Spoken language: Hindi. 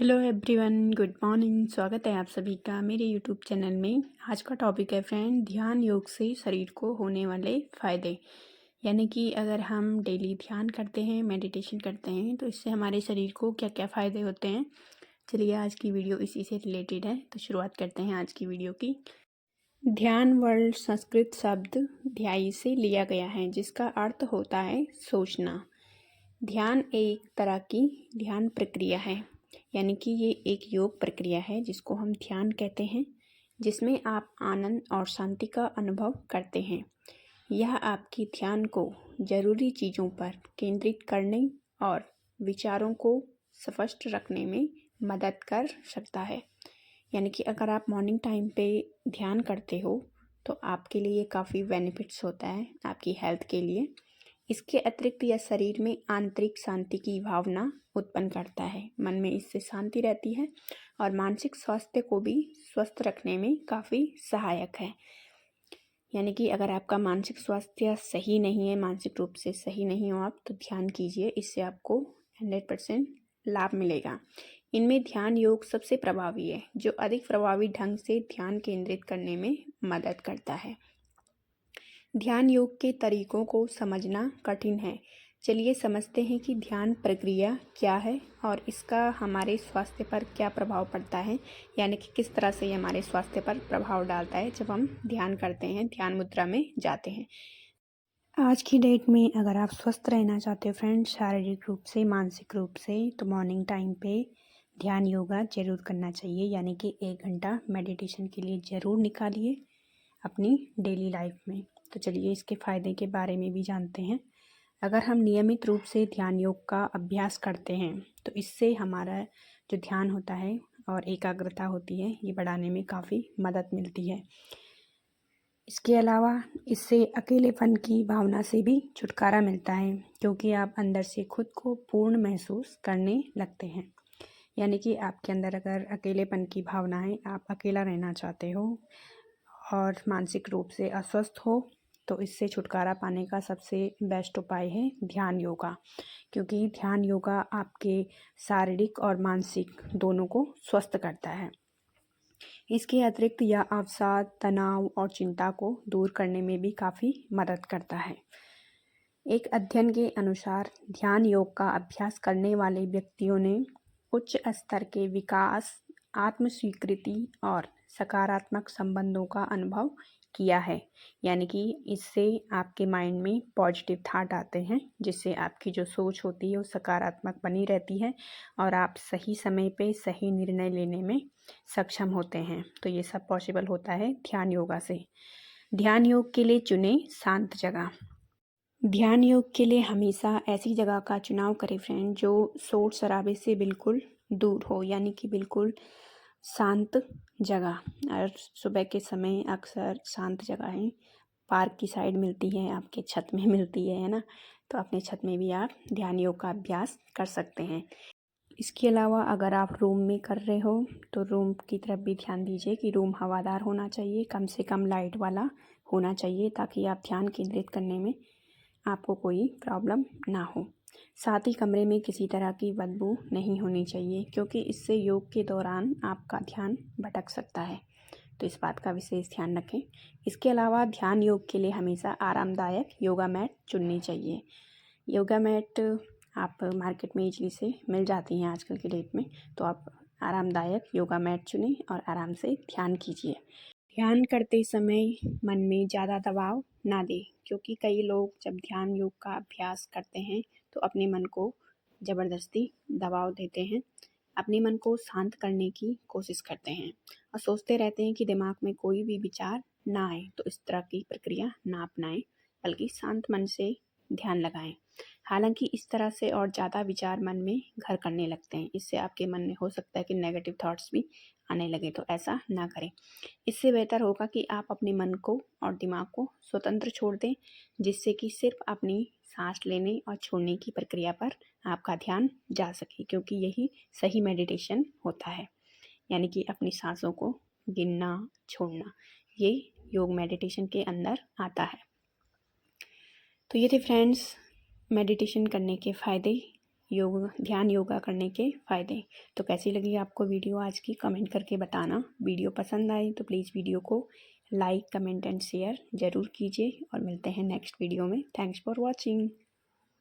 Hello everyone, good morning. स्वागत है आप सभी का मेरे यूट्यूब चैनल में। आज का टॉपिक है फ्रेंड, ध्यान योग से शरीर को होने वाले फ़ायदे। यानी कि अगर हम डेली ध्यान करते हैं, मेडिटेशन करते हैं, तो इससे हमारे शरीर को क्या क्या फ़ायदे होते हैं। चलिए आज की वीडियो इसी से रिलेटेड है, तो शुरुआत करते हैं आज की वीडियो की। ध्यान वर्ड संस्कृत शब्द ध्याई से लिया गया है, जिसका अर्थ होता है सोचना। ध्यान एक तरह की ध्यान प्रक्रिया है, यानी कि ये एक योग प्रक्रिया है जिसको हम ध्यान कहते हैं, जिसमें आप आनंद और शांति का अनुभव करते हैं। यह आपके ध्यान को जरूरी चीज़ों पर केंद्रित करने और विचारों को स्पष्ट रखने में मदद कर सकता है। यानी कि अगर आप मॉर्निंग टाइम पे ध्यान करते हो तो आपके लिए काफ़ी बेनिफिट्स होता है आपकी हेल्थ के लिए। इसके अतिरिक्त यह शरीर में आंतरिक शांति की भावना उत्पन्न करता है। मन में इससे शांति रहती है और मानसिक स्वास्थ्य को भी स्वस्थ रखने में काफ़ी सहायक है। यानी कि अगर आपका मानसिक स्वास्थ्य सही नहीं है, मानसिक रूप से सही नहीं हो आप, तो ध्यान कीजिए, इससे आपको 100% लाभ मिलेगा। इनमें ध्यान योग सबसे प्रभावी है, जो अधिक प्रभावी ढंग से ध्यान केंद्रित करने में मदद करता है। ध्यान योग के तरीकों को समझना कठिन है। चलिए समझते हैं कि ध्यान प्रक्रिया क्या है और इसका हमारे स्वास्थ्य पर क्या प्रभाव पड़ता है, यानी कि किस तरह से ये हमारे स्वास्थ्य पर प्रभाव डालता है जब हम ध्यान करते हैं, ध्यान मुद्रा में जाते हैं। आज की डेट में अगर आप स्वस्थ रहना चाहते हो फ्रेंड्स, शारीरिक रूप से, मानसिक रूप से, तो मॉर्निंग टाइम पे ध्यान योगा ज़रूर करना चाहिए। यानी कि 1 घंटा मेडिटेशन के लिए ज़रूर निकालिए अपनी डेली लाइफ में। तो चलिए इसके फ़ायदे के बारे में भी जानते हैं। अगर हम नियमित रूप से ध्यान योग का अभ्यास करते हैं तो इससे हमारा जो ध्यान होता है और एकाग्रता होती है, ये बढ़ाने में काफ़ी मदद मिलती है। इसके अलावा इससे अकेलेपन की भावना से भी छुटकारा मिलता है, क्योंकि आप अंदर से खुद को पूर्ण महसूस करने लगते हैं। यानी कि आपके अंदर अगर अकेलेपन की भावना है, आप अकेला रहना चाहते हो और मानसिक रूप से अस्वस्थ हो, तो इससे छुटकारा पाने का सबसे बेस्ट उपाय है ध्यान योगा। क्योंकि ध्यान योगा आपके शारीरिक और मानसिक दोनों को स्वस्थ करता है। इसके अतिरिक्त यह अवसाद, तनाव और चिंता को दूर करने में भी काफ़ी मदद करता है। एक अध्ययन के अनुसार ध्यान योग का अभ्यास करने वाले व्यक्तियों ने उच्च स्तर के विकास, आत्म-स्वीकृति और सकारात्मक संबंधों का अनुभव किया है। यानी कि इससे आपके माइंड में पॉजिटिव थॉट आते हैं, जिससे आपकी जो सोच होती है वो सकारात्मक बनी रहती है और आप सही समय पे सही निर्णय लेने में सक्षम होते हैं। तो ये सब पॉसिबल होता है ध्यान योगा से। ध्यान योग के लिए चुनें शांत जगह। ध्यान योग के लिए हमेशा ऐसी जगह का चुनाव करें फ्रेंड, जो शोर शराबे से बिल्कुल दूर हो, यानी कि बिल्कुल शांत जगह। और सुबह के समय अक्सर शांत जगहें पार्क की साइड मिलती हैं, आपके छत में मिलती है ना। तो अपने छत में भी आप ध्यान योग का अभ्यास कर सकते हैं। इसके अलावा अगर आप रूम में कर रहे हो तो रूम की तरफ भी ध्यान दीजिए कि रूम हवादार होना चाहिए, कम से कम लाइट वाला होना चाहिए, ताकि आप ध्यान केंद्रित करने में आपको कोई प्रॉब्लम ना हो। साथ ही कमरे में किसी तरह की बदबू नहीं होनी चाहिए, क्योंकि इससे योग के दौरान आपका ध्यान भटक सकता है। तो इस बात का विशेष ध्यान रखें। इसके अलावा ध्यान योग के लिए हमेशा आरामदायक योगा मैट चुननी चाहिए। योगा मैट आप मार्केट में ईजली से मिल जाती हैं आजकल की डेट में। तो आप आरामदायक योगा मैट चुनें और आराम से ध्यान कीजिए। ध्यान करते समय मन में ज़्यादा दबाव ना दें, क्योंकि कई लोग जब ध्यान योग का अभ्यास करते हैं तो अपने मन को ज़बरदस्ती दबाव देते हैं, अपने मन को शांत करने की कोशिश करते हैं और सोचते रहते हैं कि दिमाग में कोई भी विचार ना आए। तो इस तरह की प्रक्रिया ना अपनाएं, बल्कि शांत मन से ध्यान लगाएं। हालांकि इस तरह से और ज़्यादा विचार मन में घर करने लगते हैं, इससे आपके मन में हो सकता है कि नेगेटिव थॉट्स भी आने लगे। तो ऐसा ना करें। इससे बेहतर होगा कि आप अपने मन को और दिमाग को स्वतंत्र छोड़ दें, जिससे कि सिर्फ अपनी सांस लेने और छोड़ने की प्रक्रिया पर आपका ध्यान जा सके, क्योंकि यही सही मेडिटेशन होता है। यानी कि अपनी सांसों को गिनना, छोड़ना, ये योग मेडिटेशन के अंदर आता है। तो ये थे फ्रेंड्स मेडिटेशन करने के फ़ायदे, ध्यान योगा करने के फ़ायदे। तो कैसी लगी आपको वीडियो आज की, कमेंट करके बताना। वीडियो पसंद आई तो प्लीज़ वीडियो को लाइक, कमेंट एंड शेयर ज़रूर कीजिए और मिलते हैं नेक्स्ट वीडियो में। Thanks for watching.